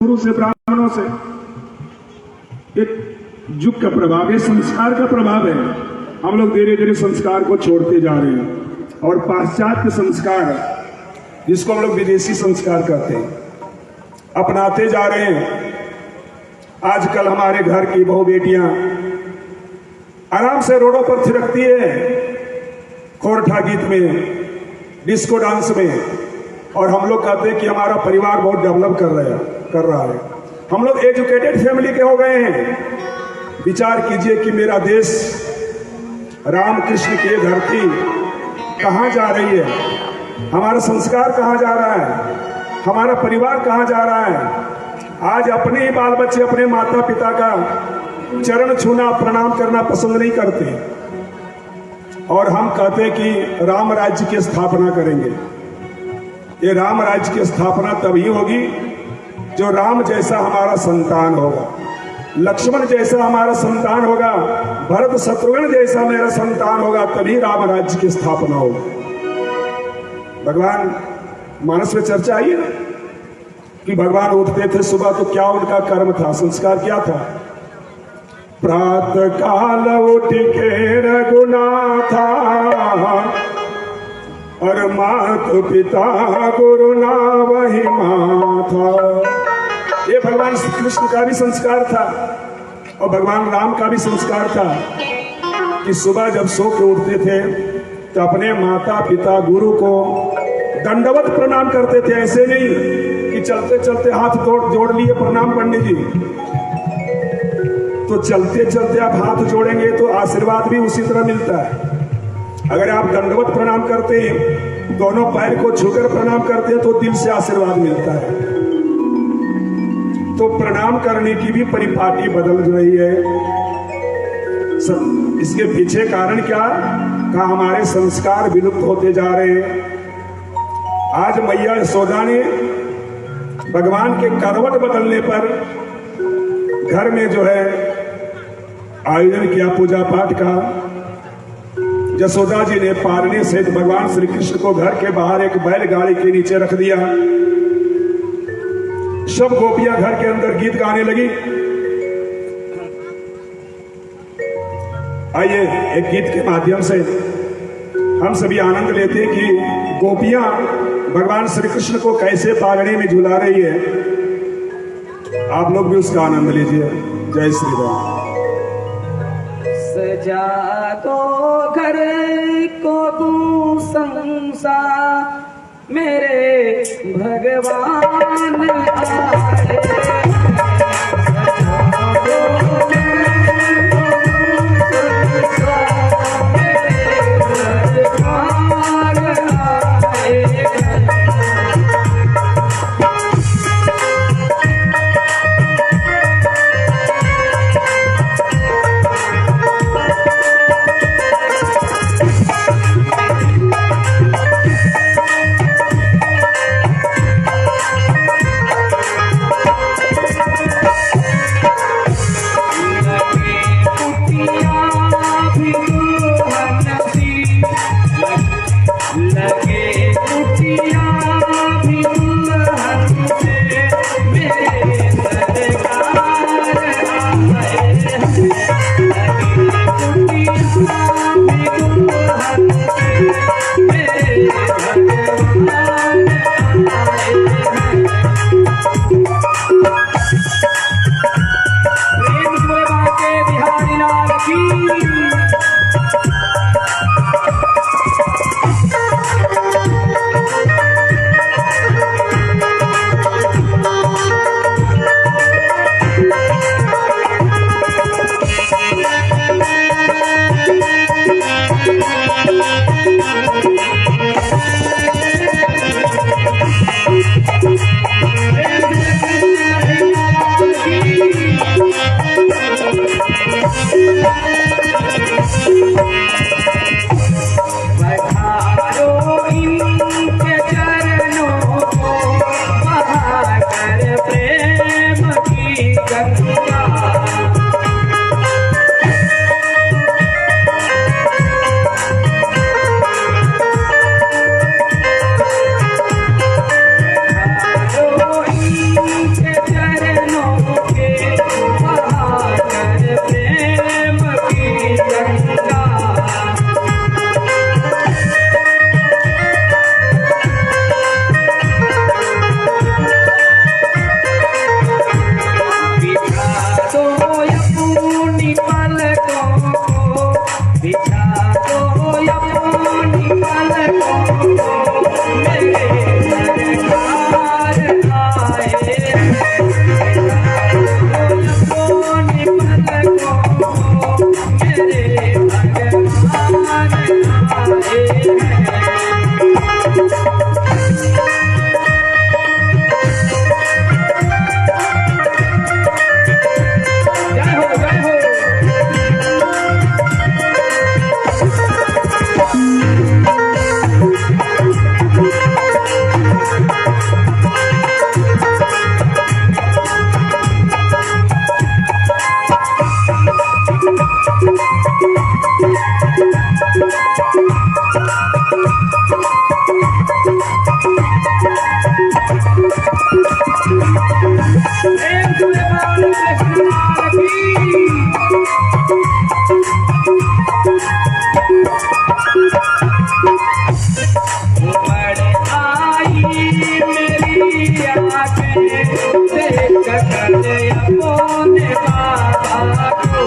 गुरु से, ब्राह्मणों से, एक युग का प्रभाव है, संस्कार का प्रभाव है। हम लोग धीरे धीरे संस्कार को छोड़ते जा रहे हैं और पाश्चात्य संस्कार, जिसको हम लोग विदेशी संस्कार कहते हैं, अपनाते जा रहे हैं। आजकल हमारे घर की बहु बेटियां आराम से रोडों पर थिरकती है, खोरठा गीत में, डिस्को डांस में, और हम लोग कहते हैं कि हमारा परिवार बहुत डेवलप कर रहा है। हम लोग एजुकेटेड फैमिली के हो गए हैं। विचार कीजिए कि मेरा देश, रामकृष्ण की ये धरती कहाँ जा रही है, हमारा संस्कार कहाँ जा रहा है, हमारा परिवार कहाँ जा रहा है। आज अपने ही बाल बच्चे अपने माता पिता का चरण छूना, प्रणाम करना पसंद नहीं करते, और हम कहते हैं कि राम राज्य की स्थापना करेंगे। ये राम राज्य की स्थापना तभी होगी जो राम जैसा हमारा संतान होगा, लक्ष्मण जैसा हमारा संतान होगा, भरत शत्रुघ्न जैसा मेरा संतान होगा, तभी राम राज्य की स्थापना होगी। भगवान मानस में चर्चा आई है कि भगवान उठते थे सुबह तो क्या उनका कर्म था, संस्कार क्या था। प्रातः काल उठ के रघुनाथा, और मात पिता गुरु ना वही माथा। ये भगवान श्री कृष्ण का भी संस्कार था और भगवान राम का भी संस्कार था कि सुबह जब सो के उठते थे तो अपने माता पिता गुरु को दंडवत प्रणाम करते थे। ऐसे नहीं कि चलते चलते हाथ जोड़ लिए प्रणाम पंडित जी, तो चलते चलते आप हाथ जोड़ेंगे तो आशीर्वाद भी उसी तरह मिलता है। अगर आप दंडवत प्रणाम करते हैं, दोनों पैर को छूकर प्रणाम करते हैं, तो दिल से आशीर्वाद मिलता है। तो प्रणाम करने की भी परिपाटी बदल रही है। इसके पीछे कारण क्या का हमारे संस्कार विलुप्त होते जा रहे हैं। आज मैया यशोदा ने भगवान के करवट बदलने पर घर में जो है आयोजन किया पूजा पाठ का। यशोदा जी ने पारने सहित भगवान श्री कृष्ण को घर के बाहर एक बैलगाड़ी के नीचे रख दिया। सब गोपियां घर के अंदर गीत गाने लगी। आइए एक गीत के माध्यम से हम सभी आनंद लेते हैं कि गोपियां भगवान श्री कृष्ण को कैसे पागड़े में झुला रही है। आप लोग भी उसका आनंद लीजिए। जय श्री राम। सजा दो घर को तू संसार, मेरे भगवान आए। करे अपने बाबा को।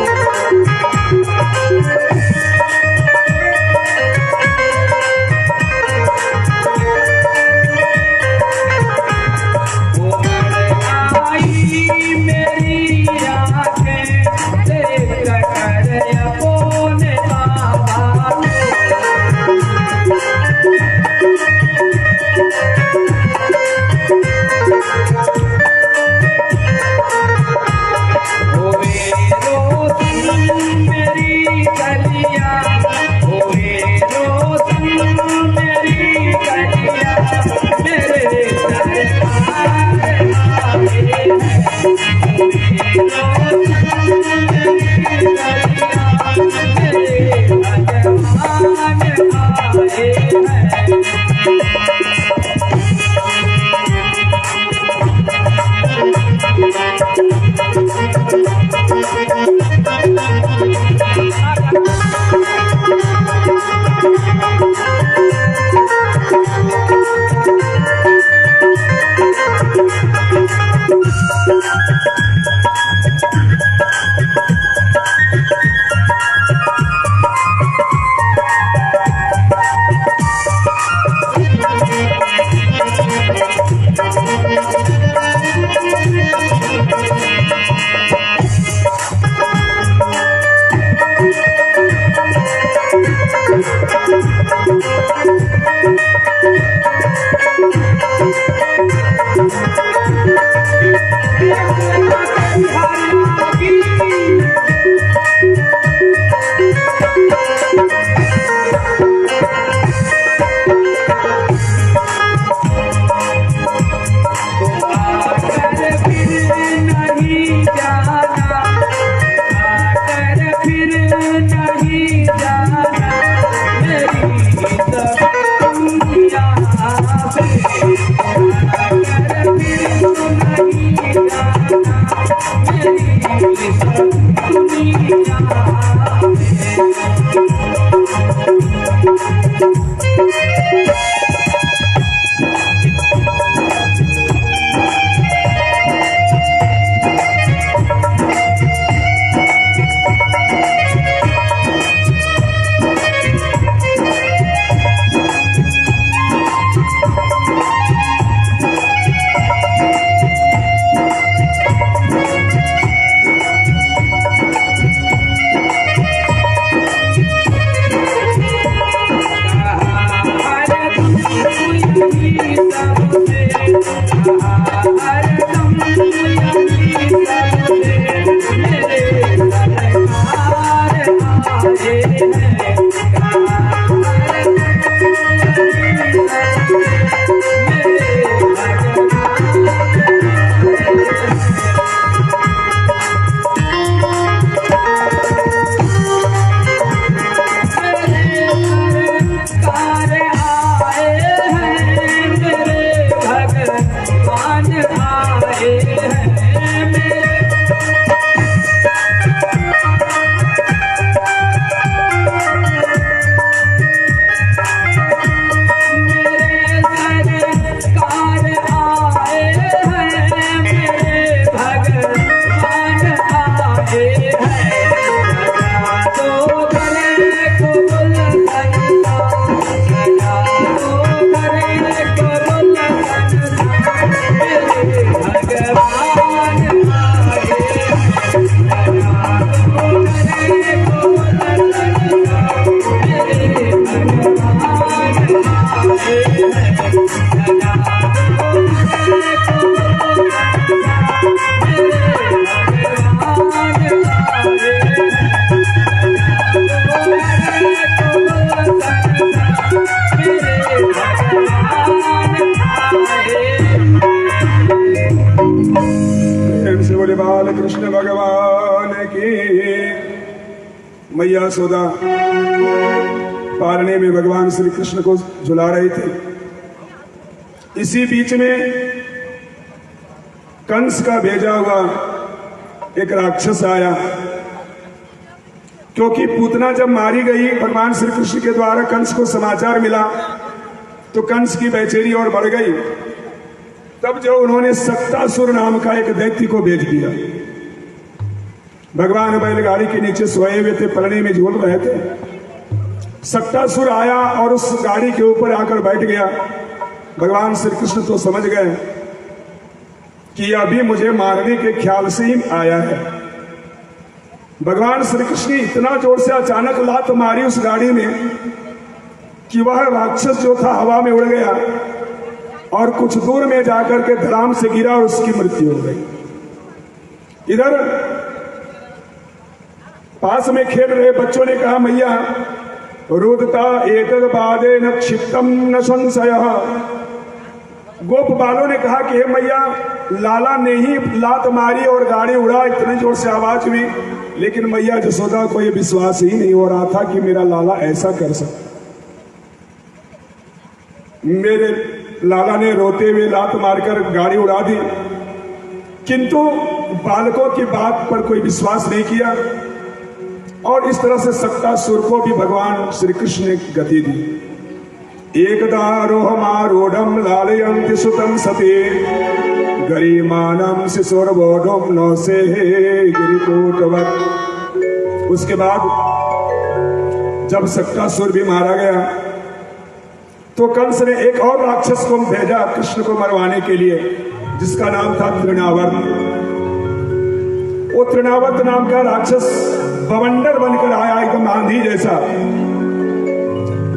कृष्ण भगवान की। मैया सोदा पालने में भगवान श्री कृष्ण को झुला रहे थे। इसी बीच में कंस का भेजा हुआ एक राक्षस आया, क्योंकि पूतना जब मारी गई भगवान श्री कृष्ण के द्वारा कंस को समाचार मिला तो कंस की बेचैनी और बढ़ गई। तब जो उन्होंने सक्तासुर नाम का एक दैत्य को भेज दिया। भगवान बैलगाड़ी के नीचे सोए हुए थे, पलड़े में झूल रहे थे। सक्तासुर आया और उस गाड़ी के ऊपर आकर बैठ गया। भगवान श्री कृष्ण तो समझ गए कि अभी मुझे मारने के ख्याल से ही आया है। भगवान श्री कृष्ण ने इतना जोर से अचानक लात मारी उस गाड़ी में कि वह राक्षस जो था हवा में उड़ गया और कुछ दूर में जाकर के धड़ाम से गिरा और उसकी मृत्यु हो गई। इधर पास में खेल रहे बच्चों ने कहा, मैया रुदता एतद बादे न क्षिप्तम न संशय। गोप बालों ने कहा कि हे मैया, लाला ने ही लात मारी और गाड़ी उड़ा, इतने जोर से आवाज हुई, लेकिन मैया जसोदा को यह विश्वास ही नहीं हो रहा था कि मेरा लाला ऐसा कर सकता। मेरे लाला ने रोते हुए लात मारकर गाड़ी उड़ा दी, किंतु बालकों की बात पर कोई विश्वास नहीं किया और इस तरह से सक्तासुर को भी भगवान श्री कृष्ण ने गति दी। एकदारोहमारूढ़ं लालयन्ति सुतं सते गरिमानं शिशुर्बोधं नौसे गिरिकूटवत्। उसके बाद जब सक्तासुर भी मारा गया तो कंस ने एक और राक्षस को भेजा कृष्ण को मरवाने के लिए, जिसका नाम था तृणावर्त। वो तृणावर्त नाम का राक्षस बवंडर बनकर आया, एकदम आंधी जैसा।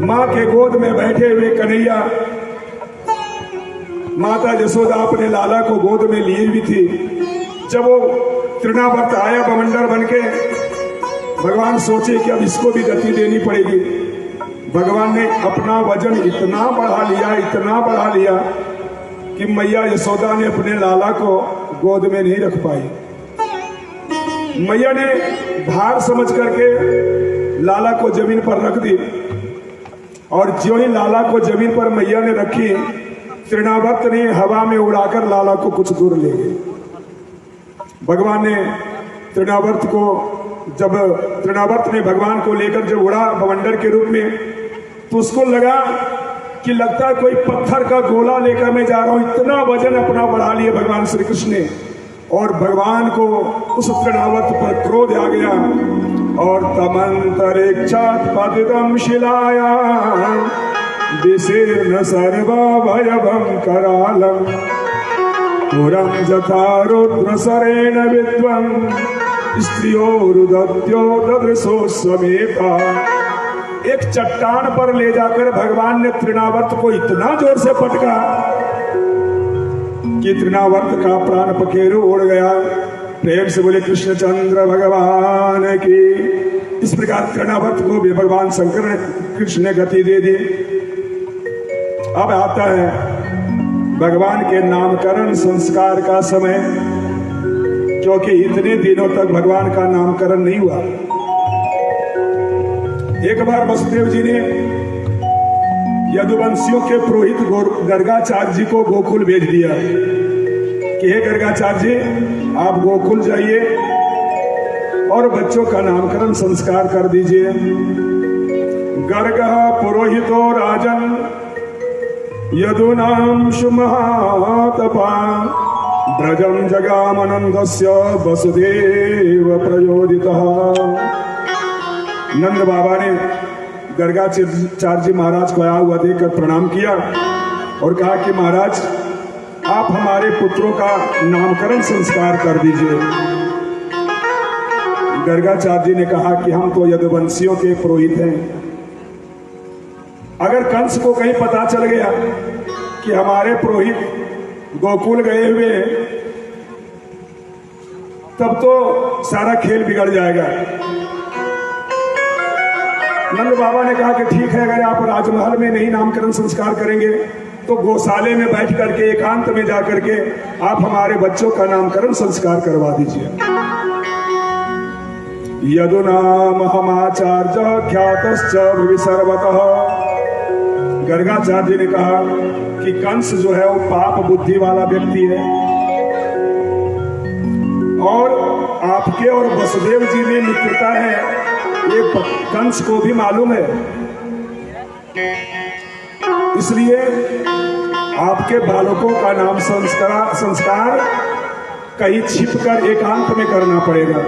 मां के गोद में बैठे हुए कन्हैया, माता यशोदा अपने लाला को गोद में लिए हुई थी। जब वो तृणावर्त आया बवंडर बनके, भगवान सोचे कि अब इसको भी गति देनी पड़ेगी। भगवान ने अपना वजन इतना बढ़ा लिया कि मैया यशोदा ने अपने लाला को गोद में नहीं रख पाई। मैया ने भार समझ करके लाला को जमीन पर रख दी और जो ही लाला को जमीन पर मैया ने रखी, तृणावर्त ने हवा में उड़ाकर लाला को कुछ दूर ले गए। भगवान ने तृणावर्त ने भगवान को लेकर जब उड़ा बवंडर के रूप में, तो उसको लगा कि लगता है कोई पत्थर का गोला लेकर मैं जा रहा हूं। इतना वजन अपना बढ़ा लिया भगवान श्री कृष्ण ने, और भगवान को उस तृणावर्त पर क्रोध आ गया और तमंतरिक्षात् पतितं शिलायां विशीर्ण सर्वभयभं करालं पुरं यथा रुद्रसरेण विद्वं स्त्रियो रुदत्यो ददृशो स्वमेता। एक चट्टान पर ले जाकर भगवान ने तृणावर्त को इतना जोर से पटका कि तृणावर्त का प्राण पखेरु उड़ गया। प्रेम से बोले कृष्णचंद्र भगवान की। इस प्रकार तृणावर्त को भी भगवान शंकर ने कृष्ण ने गति दे दी। अब आता है भगवान के नामकरण संस्कार का समय, क्योंकि इतने दिनों तक भगवान का नामकरण नहीं हुआ। एक बार वसुदेव जी ने यदुवंशियों के पुरोहित गर्गाचार्य जी को गोकुल भेज दिया कि हे गर्गाचार्य जी, आप गोकुल जाइए और बच्चों का नामकरण संस्कार कर दीजिए। गर्गः पुरोहितो राजन यदुनां सुमहातपा ब्रजं जगामनन्दस्य वसुदेव प्रयोदितः। नंद बाबा ने गर्गाचार्य जी महाराज को आया हुआ देखकर प्रणाम किया और कहा कि महाराज, आप हमारे पुत्रों का नामकरण संस्कार कर दीजिए। गर्गाचार्य जी ने कहा कि हम तो यदुवंशियों के पुरोहित हैं, अगर कंस को कहीं पता चल गया कि हमारे पुरोहित गोकुल गए हुए हैं, तब तो सारा खेल बिगड़ जाएगा। नंद बाबा ने कहा कि ठीक है, अगर आप राजमहल में नहीं नामकरण संस्कार करेंगे तो गौशाले में बैठ करके एकांत में जाकर के आप हमारे बच्चों का नामकरण संस्कार करवा दीजिए। यदुनाम हमाचार्य ख्यातश्च विसर्वतः। गर्गाचार्य ने कहा कि कंस जो है वो पाप बुद्धि वाला व्यक्ति है, और आपके और वसुदेव जी में मित्रता है, ये कंस को भी मालूम है। इसलिए आपके बालकों का नाम संस्कार कहीं छिपकर एकांत में करना पड़ेगा।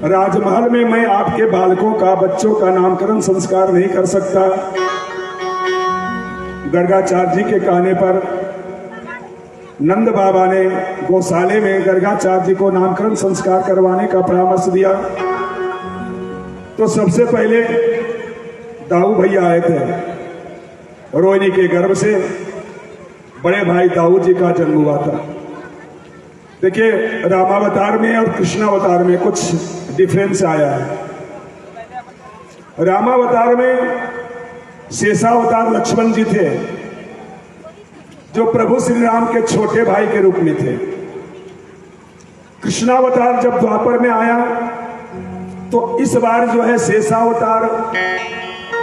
राजमहल में मैं आपके बालकों का, बच्चों का नामकरण संस्कार नहीं कर सकता। गर्गाचार्य जी के कहने पर नंद बाबा ने गौशाले में गर्गाचार्य जी को नामकरण संस्कार करवाने का परामर्श दिया। तो सबसे पहले दाऊ भैया आए थे। रोहिणी के गर्भ से बड़े भाई दाऊ जी का जन्म हुआ था। देखिए, रामावतार में और कृष्णावतार में कुछ डिफरेंस आया है। रामावतार में शेषावतार लक्ष्मण जी थे, जो प्रभु श्री राम के छोटे भाई के रूप में थे। कृष्णावतार जब द्वापर में आया तो इस बार जो है शेषावतार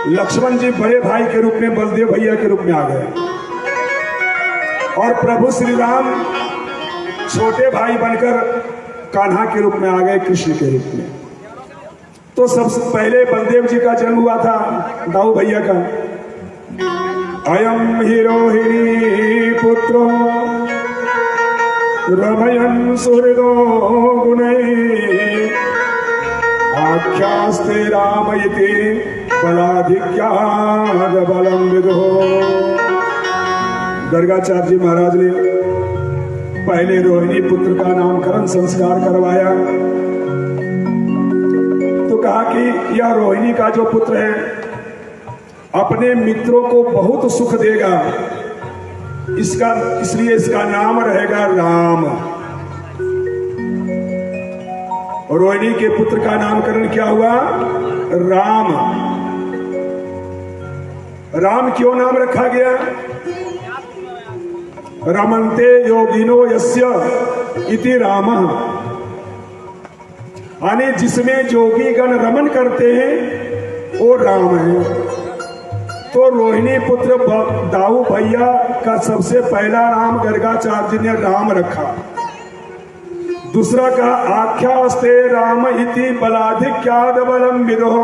लक्ष्मण जी बड़े भाई के रूप में, बलदेव भैया के रूप में आ गए, और प्रभु श्री राम छोटे भाई बनकर कान्हा के रूप में आ गए, कृष्ण के रूप में। तो सबसे पहले बलदेव जी का जन्म हुआ था, दाऊ भैया का। अयम ही रोहिणी पुत्रो रमयन सुहृदो गुणैः आख्यास्ते राम इति बलाधिक्याद बलम विदुः। गर्गाचार्य जी महाराज ने पहले रोहिणी पुत्र का नामकरण संस्कार करवाया। तो कहा कि यह रोहिणी का जो पुत्र है अपने मित्रों को बहुत सुख देगा, इसलिए इसका नाम रहेगा राम। रोहिणी के पुत्र का नामकरण क्या हुआ? राम। राम क्यों नाम रखा गया? रमन्ते योगिनो यस्य इति रामः, यानी जिसमें योगी गण रमन करते हैं वो राम है। तो रोहिणी पुत्र दाऊ भैया का सबसे पहला नाम गर्गाचार्य जी ने राम रखा। दूसरा का आख्यास्ते राम इति बलाधिक्याद बलम विदुः,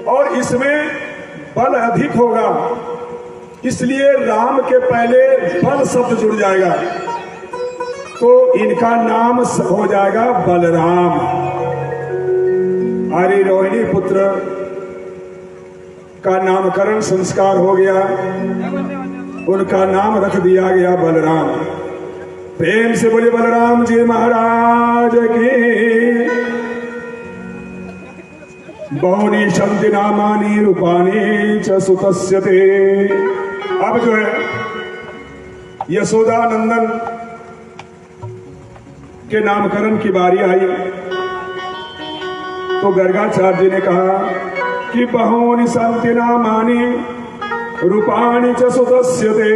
और इसमें बल अधिक होगा, इसलिए राम के पहले बल शब्द जुड़ जाएगा, तो इनका नाम हो जाएगा बलराम। अरे रोहिणी पुत्र का नामकरण संस्कार हो गया, उनका नाम रख दिया गया बलराम। प्रेम से बोले बलराम जी महाराज की। बहुनी शब्द नामानी रूपानी च सुतस्य ते। अब जो है यशोदा नंदन के नामकरण की बारी आई, तो गर्गाचार्य जी ने कहा कि बहुनी संति नामानि रूपाणि च सुतस्यते,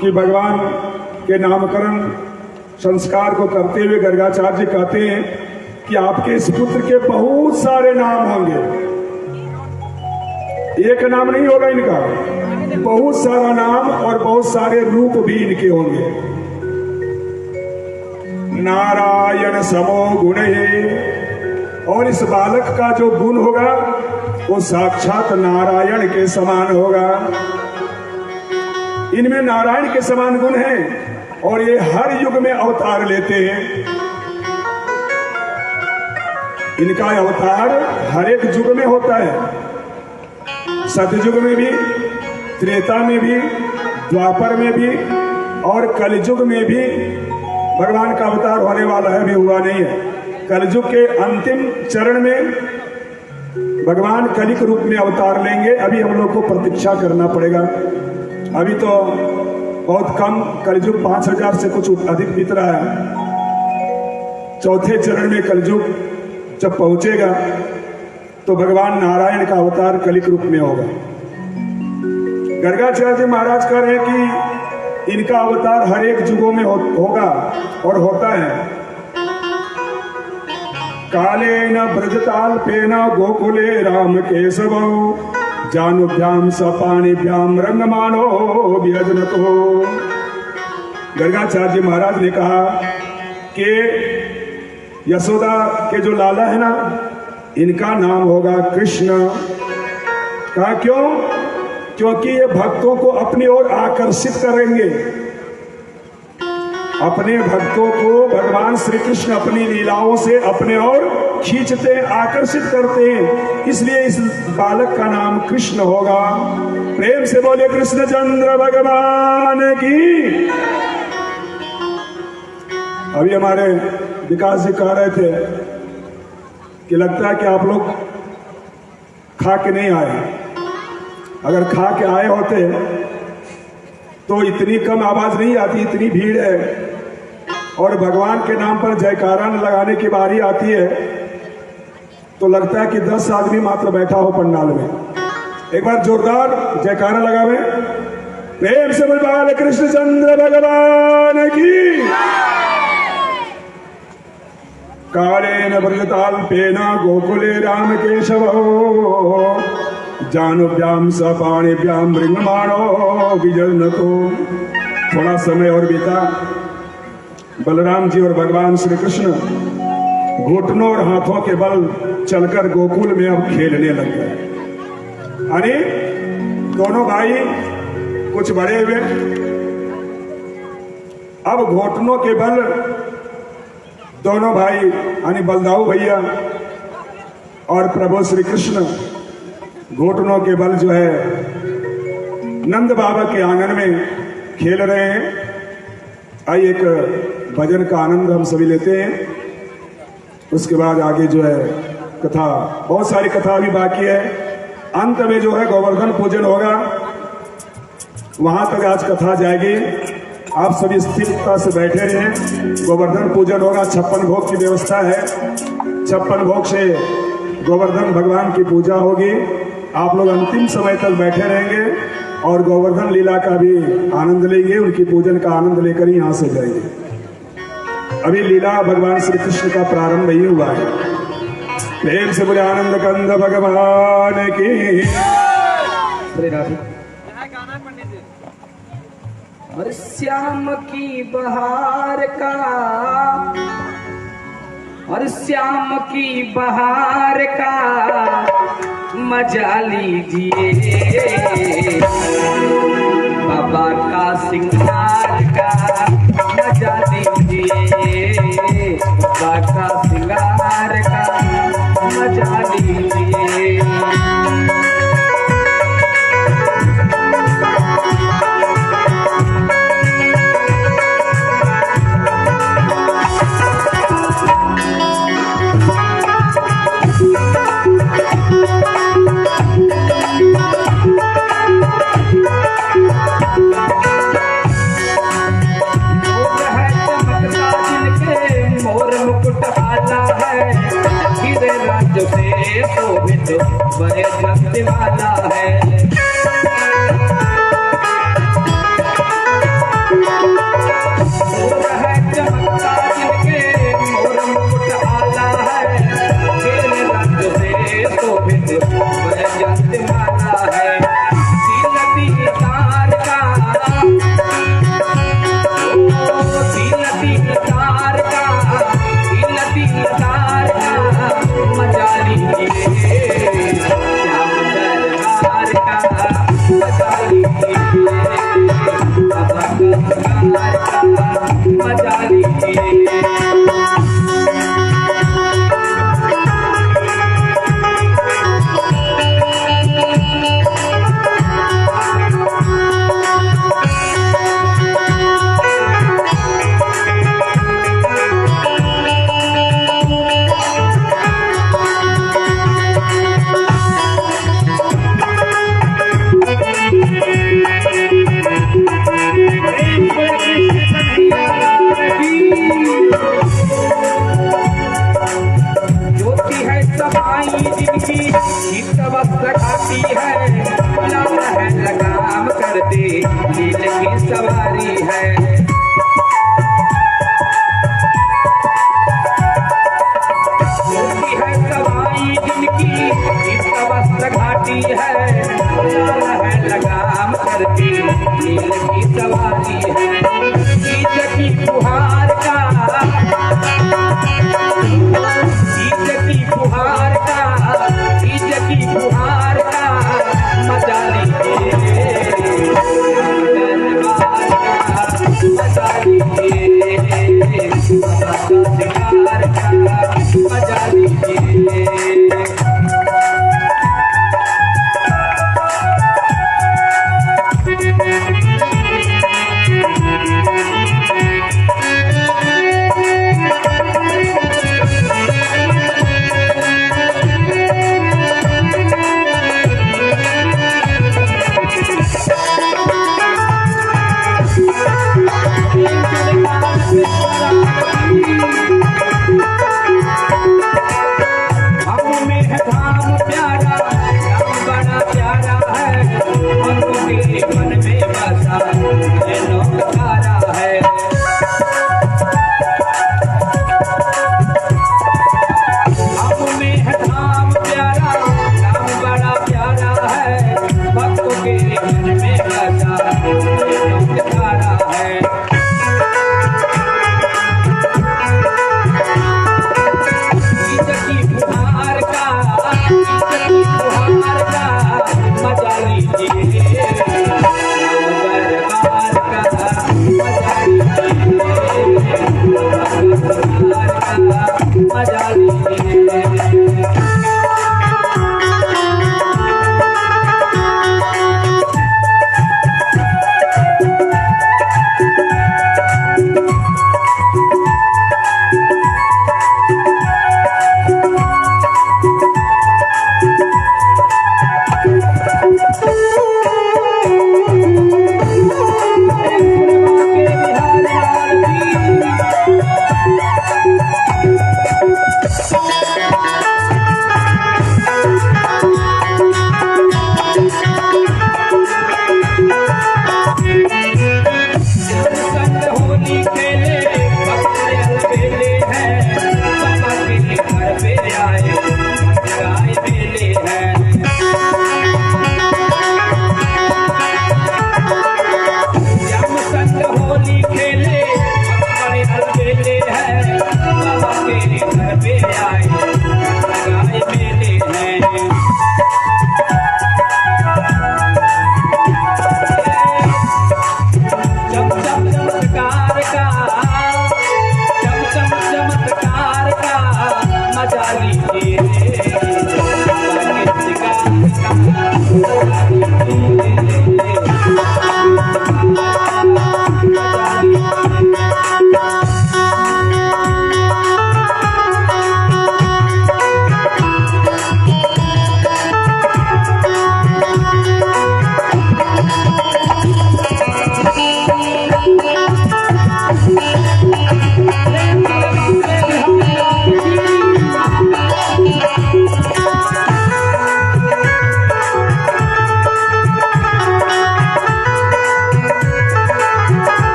कि भगवान के नामकरण संस्कार को करते हुए गर्गाचार्य जी कहते हैं कि आपके इस पुत्र के बहुत सारे नाम होंगे, एक नाम नहीं होगा इनका, बहुत सारा नाम और बहुत सारे रूप भी इनके होंगे। नारायण समो गुण है, और इस बालक का जो गुण होगा वो साक्षात नारायण के समान होगा। इनमें नारायण के समान गुण हैं और ये हर युग में अवतार लेते हैं। इनका अवतार हर एक युग में होता है, सतयुग में भी, त्रेता में भी, द्वापर में भी और कलयुग में भी भगवान का अवतार होने वाला है, भी हुआ नहीं है। कलयुग के अंतिम चरण में भगवान कलिक रूप में अवतार लेंगे, अभी हम लोग को प्रतीक्षा करना पड़ेगा। अभी तो बहुत कम, कलयुग 5000 से कुछ अधिक बीत रहा है। चौथे चरण में कलयुग जब पहुंचेगा तो भगवान नारायण का अवतार कलिक रूप में होगा। गर्गाचार्य जी महाराज कह रहे हैं कि इनका अवतार हर एक युगों में होगा और होता है। कालेन ब्रजताल्पेन गोकुले राम केशवौ जानुभ्याम सपाणिभ्याम रंगमानो व्यजनतो। गर्गाचार्य जी महाराज ने कहा कि यशोदा के जो लाला है ना, इनका नाम होगा कृष्ण। कहा क्यों? क्योंकि ये भक्तों को अपनी ओर आकर्षित करेंगे। अपने भक्तों को भगवान श्री कृष्ण अपनी लीलाओं से अपने ओर खींचते हैं, आकर्षित करते हैं। इसलिए इस बालक का नाम कृष्ण होगा। प्रेम से बोले कृष्णचंद्र भगवान की। अभी हमारे विकास जी कह रहे थे कि लगता है कि आप लोग खा के नहीं आए। अगर खा के आए होते तो इतनी कम आवाज नहीं आती, इतनी भीड़ है। और भगवान के नाम पर जयकारा लगाने की बारी आती है तो लगता है कि 10 आदमी मात्र बैठा हो पंडाल में। एक बार जोरदार जयकारा लगावे। प्रेम से बोल बाल कृष्णचंद्र भगवान की। कालेन व्रजताल्पेन गोकुले राम केशव जानुभ्याम सपाणिभ्याम मृंगमाणो विजनतो। थोड़ा समय और बीता। बलराम जी और भगवान श्री कृष्ण घुटनों और हाथों के बल चलकर गोकुल में अब खेलने लग गए। अरे दोनों भाई कुछ बड़े हुए, अब घुटनों के बल दोनों भाई यानी बलदाऊ भैया और प्रभु श्री कृष्ण घुटनों के बल जो है नंद बाबा के आंगन में खेल रहे हैं। आइए एक भजन का आनंद हम सभी लेते हैं। उसके बाद आगे जो है कथा, बहुत सारी कथा अभी बाकी है। अंत में जो है गोवर्धन पूजन होगा, वहां तक आज कथा जाएगी। आप सभी स्थिरता से बैठे रहें। गोवर्धन पूजन होगा, 56 भोग की व्यवस्था है। 56 भोग से गोवर्धन भगवान की पूजा होगी। आप लोग अंतिम समय तक बैठे रहेंगे और गोवर्धन लीला का भी आनंद लेंगे, उनकी पूजन का आनंद लेकर ही यहाँ से जाएंगे। अभी लीला भगवान श्री कृष्ण का प्रारंभ ही हुआ है। प्रेम से बोले आनंद कंद भगवान की। और श्याम की बहार का, और श्याम की बहार का मजा लीजिए। बाबा का सिंगार का मजा लीजिए। बाबा का सिंगार का मजा लीजिए। से शोभित बड़े भक्ति वाला है। चमकता जिनके मोर मुकुट आला है। तेरे राज्य से शोभित बड़े भक्ति वाला है। तीन तार का, तीन तार का, तीन तार का मजा लीजिए। श्याम दरबार का मजा लीजिए। बाबा का दरबार का मजा लीजिए।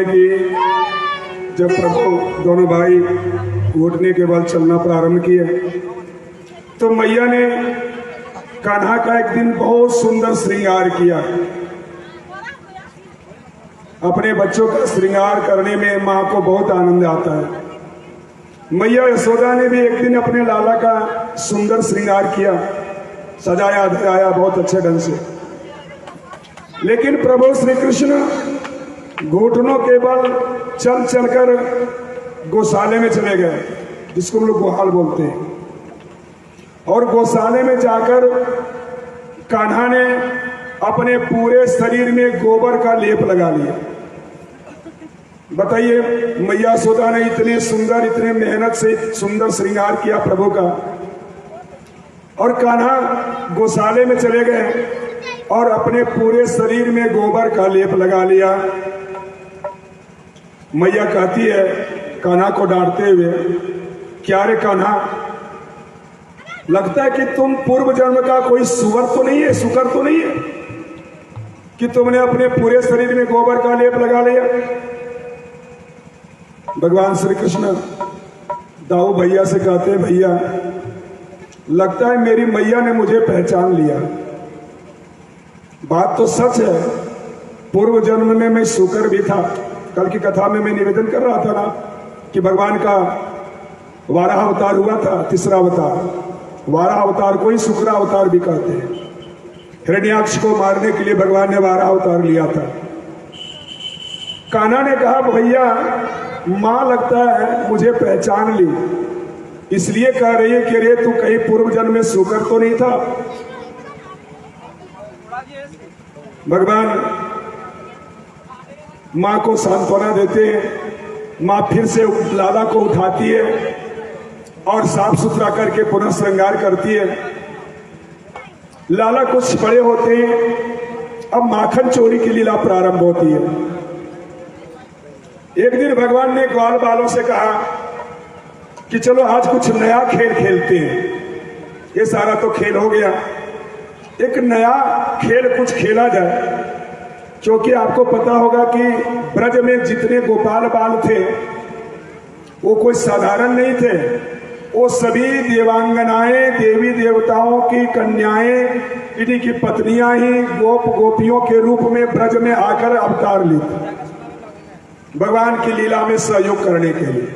की। जब प्रभु दोनों भाई घुटने के बल चलना प्रारंभ किए तो मैया ने कान्हा का एक दिन बहुत सुंदर श्रृंगार किया। अपने बच्चों का श्रृंगार करने में माँ को बहुत आनंद आता है। मैया यशोदा ने भी एक दिन अपने लाला का सुंदर श्रृंगार किया, सजाया धजाया बहुत अच्छे ढंग से। लेकिन प्रभु श्री कृष्ण घुटनों के बल चल चलकर गौशाले में चले गए, जिसको हम लोग गोहाल बोलते हैं। और गौशाले में जाकर कान्हा ने अपने पूरे शरीर में गोबर का लेप लगा लिया। बताइए, मैया यशोदा ने इतने सुंदर, इतने मेहनत से सुंदर श्रृंगार किया प्रभु का, और कान्हा गौशाले में चले गए और अपने पूरे शरीर में गोबर का लेप लगा लिया। मैया कहती है कान्हा को डांटते हुए, क्या रे कान्हा, लगता है कि तुम पूर्व जन्म का कोई सुअर तो नहीं है, सुकर तो नहीं है कि तुमने अपने पूरे शरीर में गोबर का लेप लगा लिया। भगवान श्री कृष्ण दाऊ भैया से कहते हैं, भैया लगता है मेरी मैया ने मुझे पहचान लिया। बात तो सच है, पूर्व जन्म में मैं सुकर भी था। कल की कथा में मैं निवेदन कर रहा था ना कि भगवान का वाराह अवतार हुआ था, तीसरा अवतार। वाराह अवतार को ही शुक्र अवतार भी कहते हैं। हिरण्याक्ष को मारने के लिए भगवान ने वाराह अवतार लिया था। कान्हा ने कहा, भैया मां लगता है मुझे पहचान ली, इसलिए कह रही है कि रे तू कहीं पूर्व जन्म में शुकर तो नहीं था। भगवान मां को सांत्वना देते हैं। मां फिर से लाला को उठाती है और साफ सुथरा करके पुनः श्रृंगार करती है। लाला कुछ बड़े होते हैं, अब माखन चोरी की लीला प्रारंभ होती है। एक दिन भगवान ने ग्वाल बालों से कहा कि चलो आज कुछ नया खेल खेलते हैं। ये सारा तो खेल हो गया, एक नया खेल कुछ खेला जाए। क्योंकि आपको पता होगा कि ब्रज में जितने गोपाल बाल थे वो कोई साधारण नहीं थे, वो सभी देवांगनाएं, देवी देवताओं की कन्याएं, इन्हीं की पत्नियां ही गोप गोपियों के रूप में ब्रज में आकर अवतार ली थी, भगवान की लीला में सहयोग करने के लिए।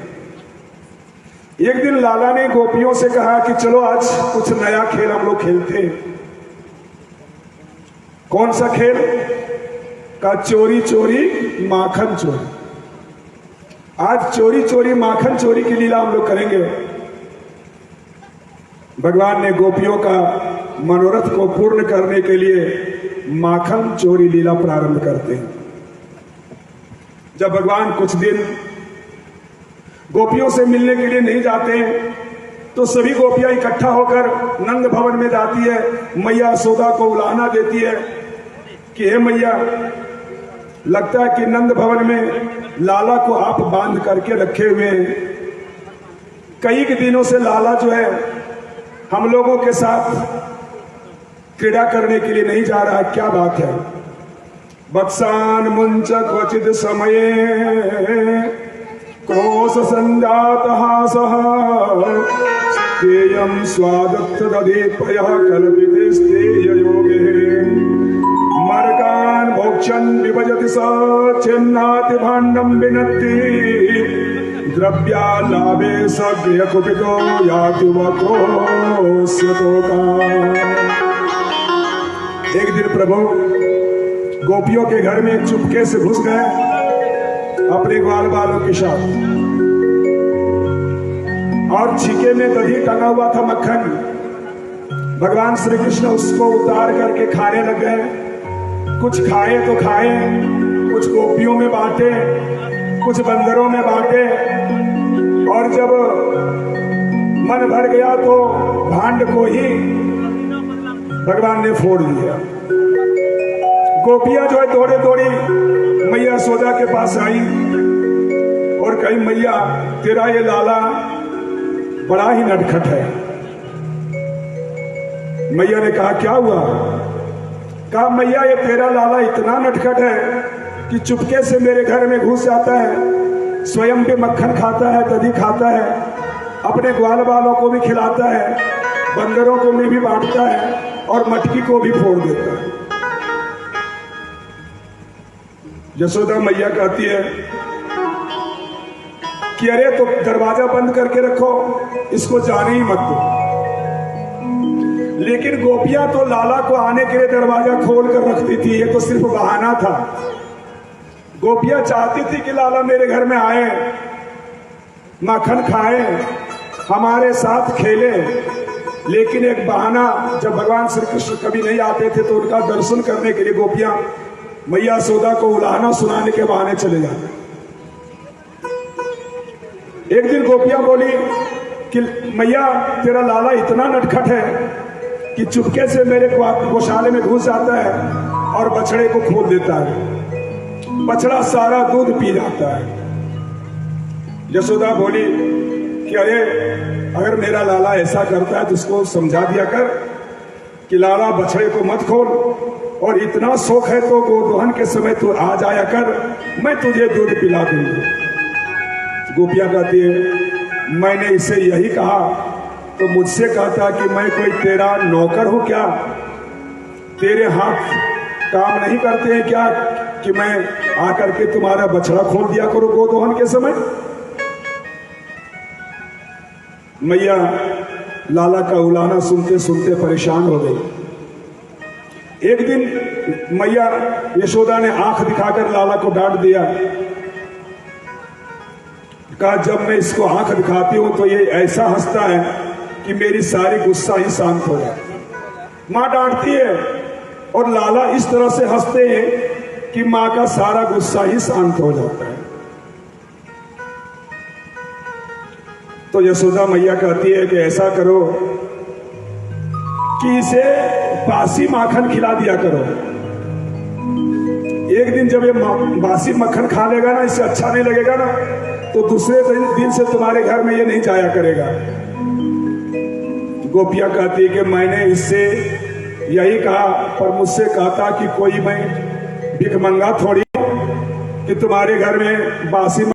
एक दिन लाला ने गोपियों से कहा कि चलो आज कुछ नया खेल हम लोग खेलते हैं। कौन सा खेल? का चोरी चोरी माखन चोरी। आज चोरी चोरी माखन चोरी की लीला हम लोग करेंगे। भगवान ने गोपियों का मनोरथ को पूर्ण करने के लिए माखन चोरी लीला प्रारंभ करते हैं। जब भगवान कुछ दिन गोपियों से मिलने के लिए नहीं जाते हैं तो सभी गोपियां इकट्ठा होकर नंद भवन में जाती है। मैया यशोदा को उलाहना देती है कि हे मैया, लगता है कि नंद भवन में लाला को आप बांध करके रखे हुए हैं। कई दिनों से लाला जो है हम लोगों के साथ क्रीड़ा करने के लिए नहीं जा रहा, क्या बात है? वत्सान मुंच क्वचित समये क्रोश संजात हासः स्तेयं स्वादत्त दधीपयः कल्पितेस्तेय योगे मर्गान् भोक्षन् विभजति स छिन्नाति भाण्डं विनत्ति द्रव्यालाभे स गृहकुपितो याति वक्रोऽस्यतोका। एक दिन प्रभु गोपियों के घर में चुपके से घुस गए अपने ग्वाल बालों के साथ, और छीके में दही टंगा हुआ था, मक्खन। भगवान श्री कृष्ण उसको उतार करके खाने लग गए। कुछ खाए तो खाए, कुछ गोपियों में बांटे, कुछ बंदरों में बांटे, और जब मन भर गया तो भांड को ही भगवान ने फोड़ दिया। गोपियां जो है दौड़े दौड़ी मैया यशोदा के पास आई और कही, मैया तेरा ये लाला बड़ा ही नटखट है। मैया ने कहा क्या हुआ? कहा मैया ये तेरा लाला इतना नटखट है कि चुपके से मेरे घर में घुस जाता है, स्वयं भी मक्खन खाता है, दही खाता है, अपने ग्वाल बालों को भी खिलाता है, बंदरों को भी बांटता है और मटकी को भी फोड़ देता है। यशोदा मैया कहती है कि अरे तो दरवाजा बंद करके रखो, इसको जाने ही मत दो। लेकिन गोपियां तो लाला को आने के लिए दरवाजा खोल कर रखती थी, ये तो सिर्फ बहाना था। गोपियां चाहती थी कि लाला मेरे घर में आए, माखन खाए, हमारे साथ खेले, लेकिन एक बहाना, जब भगवान श्री कृष्ण कभी नहीं आते थे तो उनका दर्शन करने के लिए गोपियां मैया यशोदा को उलाहना सुनाने के बहाने चले जाते। एक दिन गोपियां बोली कि मैया तेरा लाला इतना नटखट है कि चुपके से मेरे गौशाले में घुस जाता है और बछड़े को खोल देता है, बछड़ा सारा दूध पी जाता है। यशोदा बोली कि अरे अगर मेरा लाला ऐसा करता है तो उसको समझा दिया कर कि लाला बछड़े को मत खोल, और इतना शौक है तो गोदोहन के समय तू आ जाया कर, मैं तुझे दूध पिला दूंगी। गोपियां कहती है मैंने इसे यही कहा तो मुझसे कहता कि मैं कोई तेरा नौकर हूं क्या, तेरे हाथ काम नहीं करते हैं क्या कि मैं आकर के तुम्हारा बछड़ा खोल दिया करो गोदोहन के समय। मैया लाला का उलाहना सुनते सुनते परेशान हो गई। एक दिन मैया यशोदा ने आंख दिखाकर लाला को डांट दिया, कहा जब मैं इसको आंख दिखाती हूं तो ये ऐसा हंसता है कि मेरी सारी गुस्सा ही शांत हो जाती। मां डांटती है और लाला इस तरह से हंसते हैं कि मां का सारा गुस्सा ही शांत हो जाता है। तो यशोदा मैया कहती है कि ऐसा करो कि इसे बासी माखन खिला दिया करो। एक दिन जब ये बासी मक्खन खा लेगा ना, इसे अच्छा नहीं लगेगा ना, तो दूसरे दिन से तुम्हारे घर में ये नहीं जाया करेगा। गोपियां कहती है कि मैंने इससे यही कहा, पर मुझसे कहता कि कोई मैं भिखमंगा थोड़ी कि तुम्हारे घर में बासी